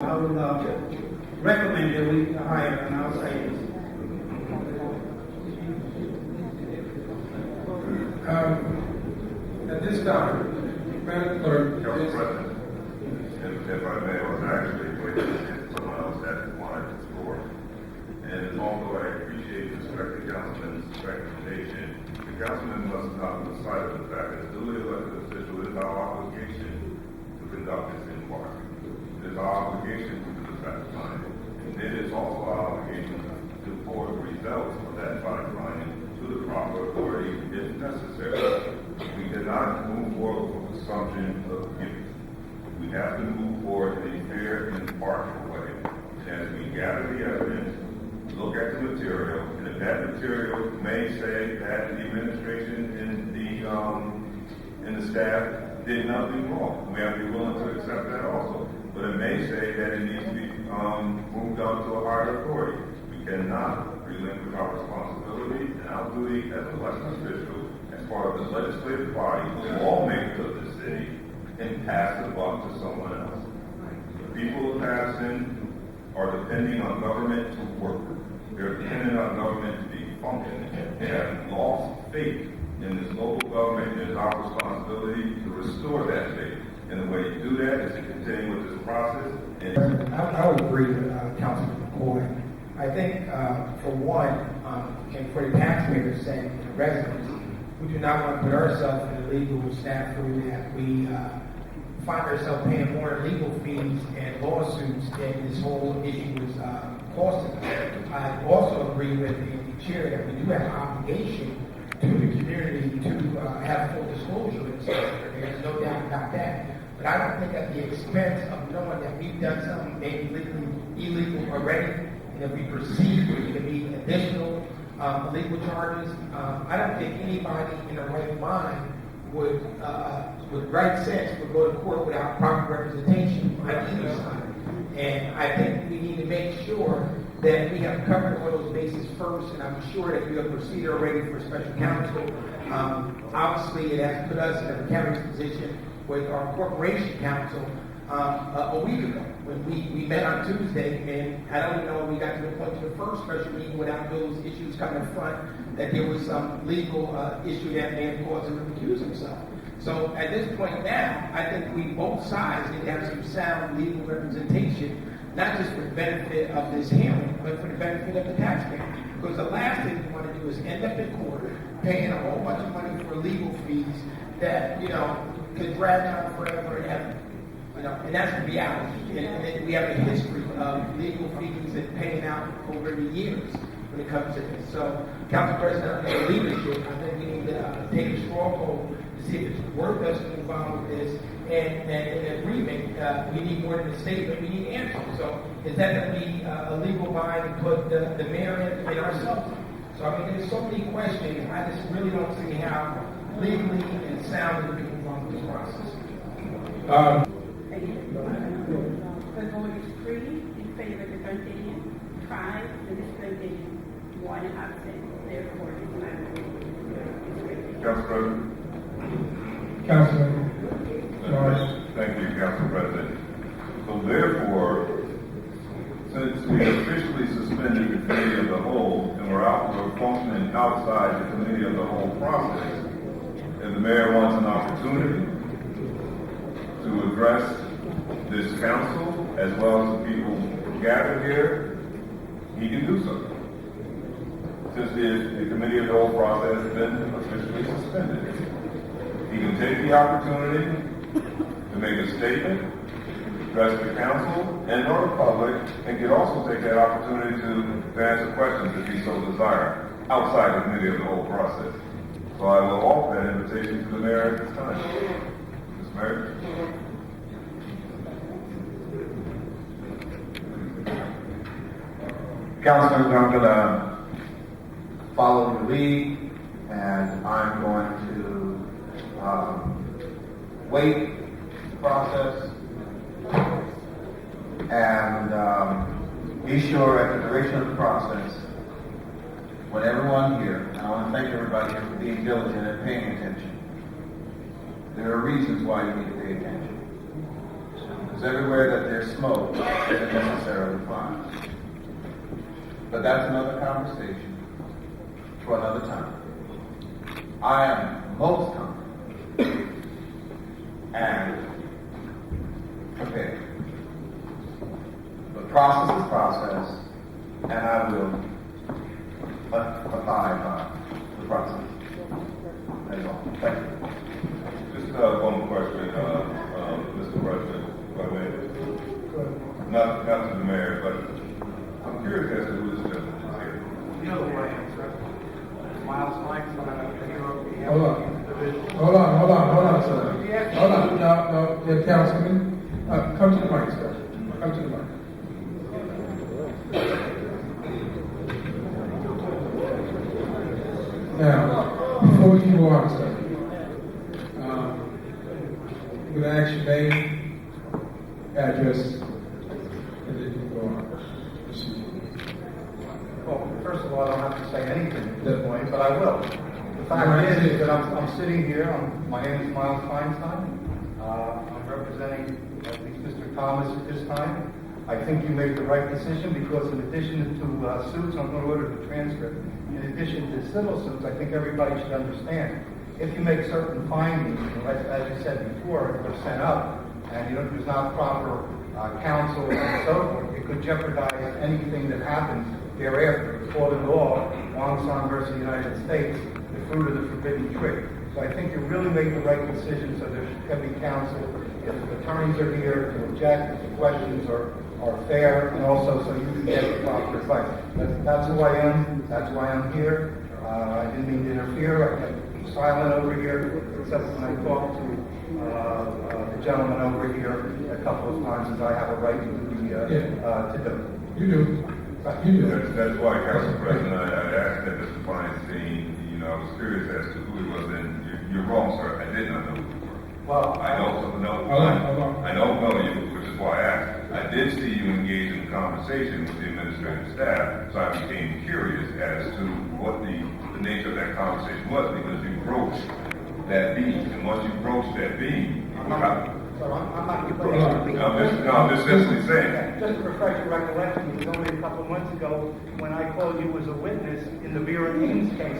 I would recommend that we hire an outside. At this time, Madam Clerk, Council President, if I may, I was actually waiting if someone else had wanted to score. And although I appreciate the respected councilman's recommendation, the councilman must not lose sight of the fact that as duly elected official, it is our obligation to conduct this inquiry. It is our obligation to do the fact finding. And it is also our obligation to report the results of that fact finding to the proper authority if necessary. We cannot move forward with the assumption of guilt. We have to move forward in a fair and impartial way. And as we gather the evidence, look at the material, and if that material may say that the administration and the staff did nothing wrong, we have to be willing to accept that also. But it may say that it needs to be moved on to a higher authority. We cannot relinquish our responsibility and our duty as an elected official, as part of the legislative body, the lawmakers of the city, and pass the buck to someone else. The people of Paterson are depending on government to work. They're dependent on government to be functioning. They have lost faith in this local government, and it's our responsibility to restore that faith. And the way you do that is to continue with this process. I would agree with Councilman McCoy. I think, for one, and for the taxpayers' sake, and the residents, we do not want to put ourselves in a legal snafu that we find ourselves paying more legal fees and lawsuits than this whole issue is costing us. I also agree with the chair that we do have an obligation to the community to have full disclosure in this area. There's no doubt about that. But I don't think at the expense of knowing that we've done something maybe illegal already, and if we perceive there to be additional legal charges, I don't think anybody in their right mind would, with right sense, would go to court without proper representation on either side. And I think we need to make sure that we have covered all those bases first, and I'm sure that we have proceeded already for special counsel. Obviously, it has put us in a precarious position with our corporation counsel a week ago when we met on Tuesday, and I don't even know when we got to the point of the first special meeting without those issues coming in front, that there was some legal issue that may have caused him to recuse himself. So at this point now, I think we both sides need to have some sound legal representation, not just for the benefit of this hearing, but for the benefit of the taxpayer. Because the last thing we want to do is end up in court paying a whole bunch of money for legal fees that, could drag out forever and ever. And that's the reality. And we have a history of legal fees and paying out over the years when it comes to this. So, Council President, under the leadership, I think we need to take a strong hold to see if it's worth us to move on with this. And in agreement, we need more than a statement, we need answers. So, is that going to be a legal bind to put the mayor in and ourselves? So, I mean, there's so many questions. I just really don't see how legally and soundly we can move on with this process. The vote is 3 in favor of the continuance, 5 for this continuance, 1 absent. Therefore, it's not. Council President. Councilman. Thank you, Council President. So therefore, since we officially suspended the committee of the whole and we're functioning outside the committee of the whole process, and the mayor wants an opportunity to address this council as well as the people gathered here, he can do so. Since the committee of the whole process has been officially suspended, he can take the opportunity to make a statement, address the council and or the public, and can also take that opportunity to answer questions if he so desires outside the committee of the whole process. So I will offer that invitation to the mayor at this time. Mr. Mayor? Councilman, I'm going to follow your lead, and I'm going to wait the process and be sure at the duration of the process, when everyone here, and I want to thank everybody here for being diligent and paying attention. There are reasons why you need to pay attention. Because everywhere that there's smoke isn't necessarily fire. But that's another conversation for another time. I am most confident and prepared. But process is process, and I will abide by the process. That's all. Thank you. Just one question, Mr. President, if I may. Not to the mayor, but I'm curious as to who this gentleman is here. You know who I am, sir. Miles Mike, Hold on, sir. Hold on, no, Councilman. Come to the mic, sir. Come to the mic. Now, before we go on, sir, I'm going to ask your name, address, and then you can go on. Well, first of all, I don't have to say anything at this point, but I will. The fact is that I'm sitting here, my name is Miles Feinstein. I'm representing at least Mr. Thomas at this time. I think you made the right decision because in addition to suits, I'm going to order the transcript. In addition to civil suits, I think everybody should understand. If you make certain findings, as you said before, they're sent up, and there's not proper counsel and so forth, it could jeopardize anything that happens thereafter. It's called in law, Wong Song versus the United States, the fruit of the forbidden tree. So I think you really made the right decision, so there can be counsel. If the attorneys are here to object, if the questions are fair, and also so you can get the proper advice. That's who I am. That's why I'm here. I didn't mean to interfere. I kept silent over here, except when I talked to the gentleman over here a couple of times, as I have a right to do. You do. That's why, Council President, I asked that Mr. Feinstein, I was curious as to who he was, and you're wrong, sir. I did not know who you were. Well, I don't know you, which is why I asked. I did see you engage in a conversation with the administrative staff, so I became curious as to what the nature of that conversation was, because you broached that beam, and once you broached that beam, I'm not I'm just simply saying. Just to refresh your recollection, it was only a couple of months ago when I called you as a witness in the Vera Ames case.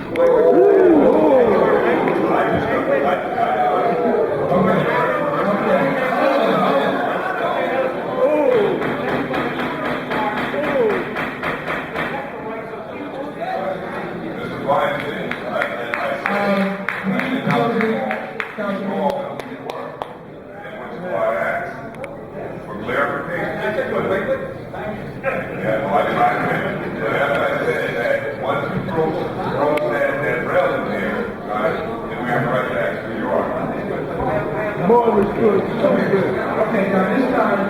Okay, now this time.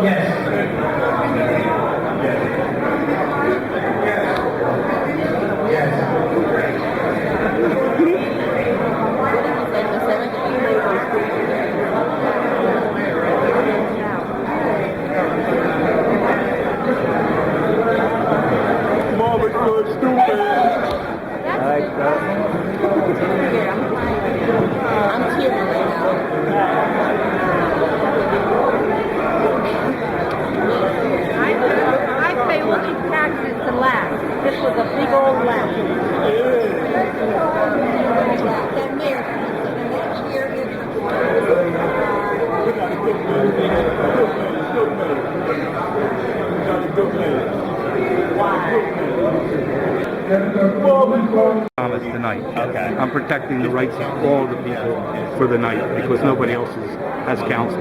Yes. Thomas tonight. Okay. I'm protecting the rights of all the people for the night because nobody else has counsel.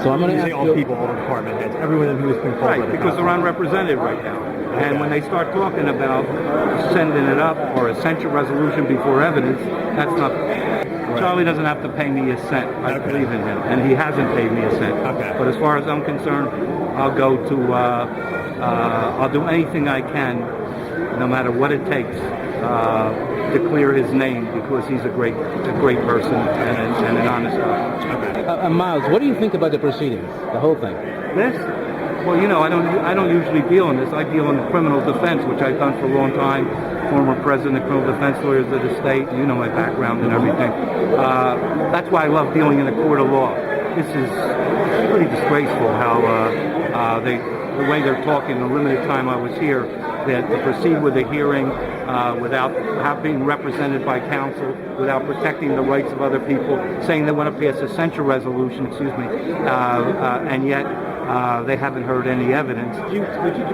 So I'm going to say all people, all the department heads, everyone who's been called. Right, because they're unrepresented right now. And when they start talking about sending it up or a censure resolution before evidence, that's not. Right. Charlie doesn't have to pay me a cent. I believe in him, and he hasn't paid me a cent. Okay. But as far as I'm concerned, I'll go to. I'll do anything I can, no matter what it takes, to clear his name because he's a great person and an honest guy. Okay. Miles, what do you think about the proceedings, the whole thing? This? Well, I don't usually deal in this. I deal in criminal defense, which I've done for a long time, former president of Criminal Defense Lawyers of the state. You know my background and everything. That's why I love dealing in a court of law. This is pretty disgraceful how the way they're talking, the limited time I was here, that to proceed with a hearing without being represented by counsel, without protecting the rights of other people, saying they want to pass a censure resolution, and yet they haven't heard any evidence.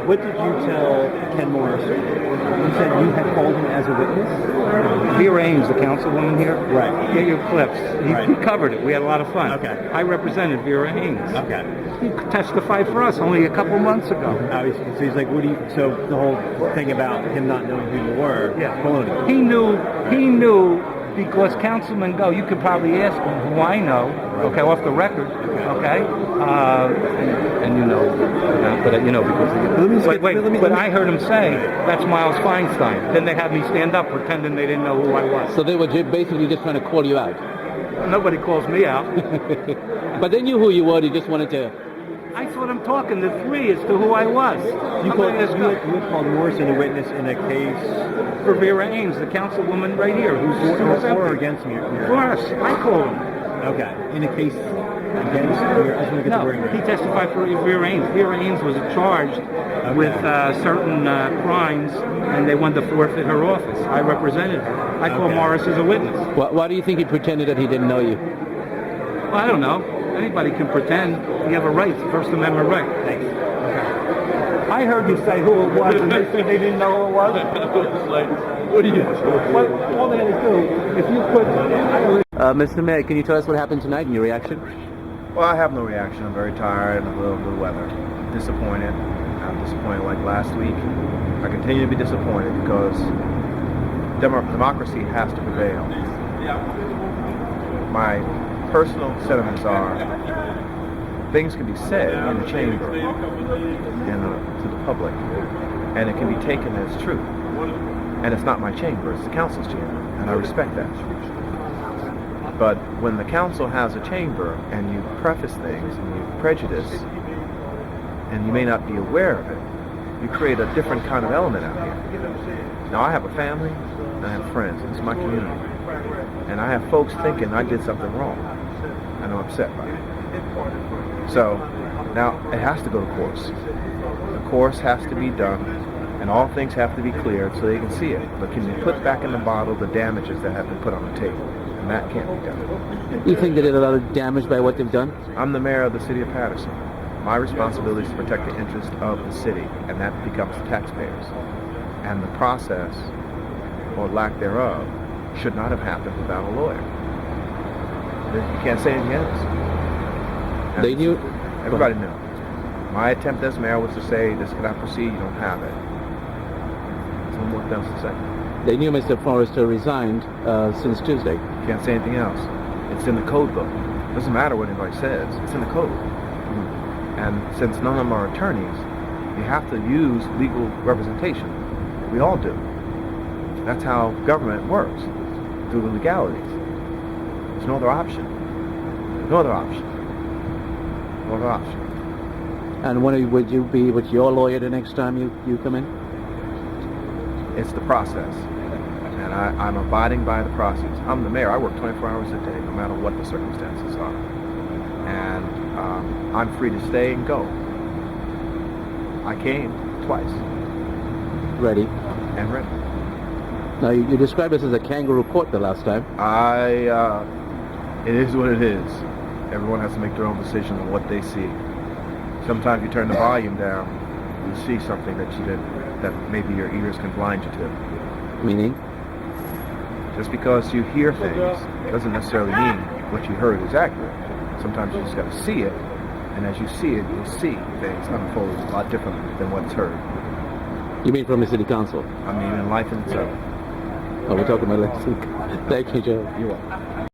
What did you tell Ken Morris? You said you had called him as a witness? Vera Ames, the councilwoman here. Right. Get your clips. He covered it. We had a lot of fun. Okay. I represented Vera Ames. Okay. He testified for us only a couple months ago. So he's like, so the whole thing about him not knowing who you were, baloney. He knew because Councilman Go, you could probably ask him who I know, okay, off the record, okay, and you know, because but I heard him say, that's Miles Feinstein. Then they had me stand up pretending they didn't know who I was. So they were basically just trying to call you out. Nobody calls me out. But they knew who you were, they just wanted to... I saw them talking to three as to who I was. You called Morrison a witness in a case for Vera Ames, the councilwoman right here, who's for or against me. For us, I called him. Okay, in a case against. No, he testified for Vera Ames. Vera Ames was charged with certain crimes, and they wanted to forfeit her office. I represented her. I called Morris as a witness. Why do you think he pretended that he didn't know you? Well, I don't know. Anybody can pretend. You have a right, First Amendment right. Thanks. Okay. I heard you say who it was, and they said they didn't know who it was. What do you do? Well, all they had to do, if you could... Mr. Mayor, can you tell us what happened tonight and your reaction? Well, I have no reaction. I'm very tired of the weather. Disappointed. I'm disappointed like last week. I continue to be disappointed because democracy has to prevail. My personal sentiments are things can be said in the chamber and to the public, and it can be taken as truth. And it's not my chamber, it's the council's chamber, and I respect that. But when the council has a chamber and you preface things and you prejudice, and you may not be aware of it, you create a different kind of element out here. Now, I have a family, and I have friends, and it's my community. And I have folks thinking I did something wrong, and I'm upset by it. So, now, it has to go to course. The course has to be done, and all things have to be cleared so they can see it. But can you put back in the bottle the damages that have been put on the table? And that can't be done. You think they did a lot of damage by what they've done? I'm the mayor of the city of Paterson. My responsibility is to protect the interest of the city, and that becomes the taxpayers. And the process, or lack thereof, should not have happened without a lawyer. You can't say anything else. And They knew... Everybody knew. My attempt as mayor was to say, this cannot proceed, you don't have it. There's no more else to say. They knew Mr. Forrester resigned since Tuesday. Can't say anything else. It's in the code book. Doesn't matter what anybody says. It's in the code. And since none of them are attorneys, you have to use legal representation. We all do. That's how government works, through the legalities. There's no other option. No other option. No other option. And when would you be with your lawyer the next time you come in? It's the process. And I'm abiding by the process. I'm the mayor. I work 24 hours a day, no matter what the circumstances are. And I'm free to stay and go. I came twice. Ready. And ready. Now, you described this as a kangaroo court the last time. It is what it is. Everyone has to make their own decision on what they see. Sometimes you turn the volume down, you see something that maybe your ears can blind you to. Meaning? Just because you hear things doesn't necessarily mean what you heard is accurate. Sometimes you just got to see it, and as you see it, you'll see things unfold a lot differently than what's heard. You mean from the city council? I mean, in life in itself. Oh, we're talking about next week. Thank you, Joe. You're welcome.